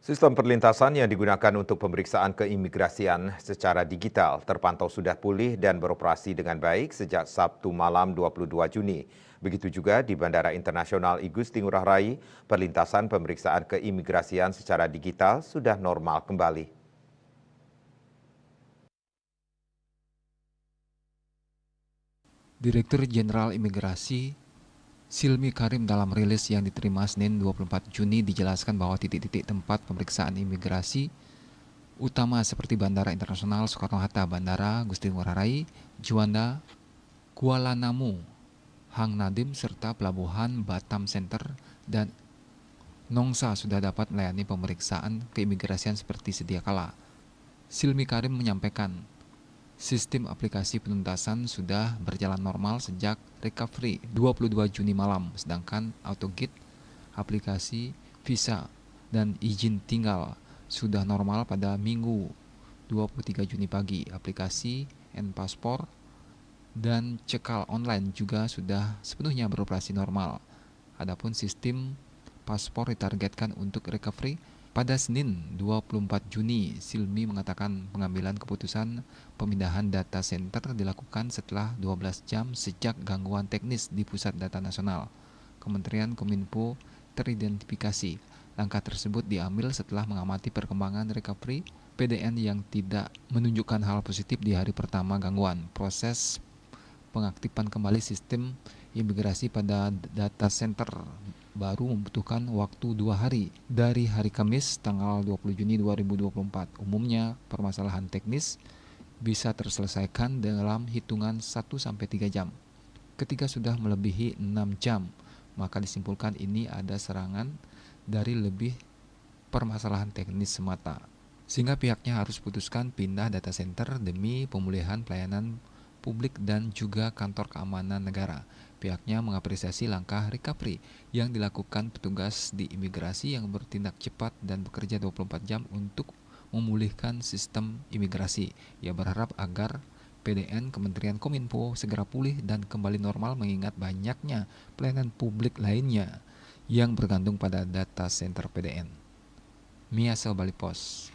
Sistem perlintasan yang digunakan untuk pemeriksaan keimigrasian secara digital terpantau sudah pulih dan beroperasi dengan baik sejak Sabtu malam 22 Juni. Begitu juga di Bandara Internasional I Gusti Ngurah Rai, perlintasan pemeriksaan keimigrasian secara digital sudah normal kembali. Direktur Jenderal Imigrasi Silmi Karim dalam rilis yang diterima Senin 24 Juni dijelaskan bahwa titik-titik tempat pemeriksaan imigrasi utama seperti Bandara Internasional Soekarno-Hatta, Bandara Gusti Ngurah Rai, Juanda, Kuala Namu, Hang Nadim, serta Pelabuhan Batam Center dan Nongsa sudah dapat melayani pemeriksaan keimigrasian seperti sedia kala. Silmi Karim menyampaikan, sistem aplikasi penuntasan sudah berjalan normal sejak recovery 22 Juni malam, sedangkan AutoGate, aplikasi visa, dan izin tinggal sudah normal pada Minggu 23 Juni pagi. Aplikasi N-Paspor dan cekal online juga sudah sepenuhnya beroperasi normal. Adapun sistem paspor ditargetkan untuk recovery pada Senin 24 Juni. Silmi mengatakan pengambilan keputusan pemindahan data center dilakukan setelah 12 jam sejak gangguan teknis di Pusat Data Nasional. Kementerian Kominfo teridentifikasi. Langkah tersebut diambil setelah mengamati perkembangan recovery PDN yang tidak menunjukkan hal positif di hari pertama gangguan. Proses pengaktifan kembali sistem imigrasi pada data center baru membutuhkan waktu 2 hari dari hari Kamis tanggal 20 Juni 2024. Umumnya permasalahan teknis bisa terselesaikan dalam hitungan 1-3 jam. Ketika sudah melebihi 6 jam, maka disimpulkan ini ada serangan dari lebih permasalahan teknis semata. Sehingga pihaknya harus putuskan pindah data center demi pemulihan pelayanan publik dan juga kantor keamanan negara. Pihaknya mengapresiasi langkah recovery yang dilakukan petugas di imigrasi yang bertindak cepat dan bekerja 24 jam untuk memulihkan sistem imigrasi. Ia berharap agar PDN Kementerian Kominfo segera pulih dan kembali normal mengingat banyaknya pelayanan publik lainnya yang bergantung pada data center PDN. Mia Bali Pos.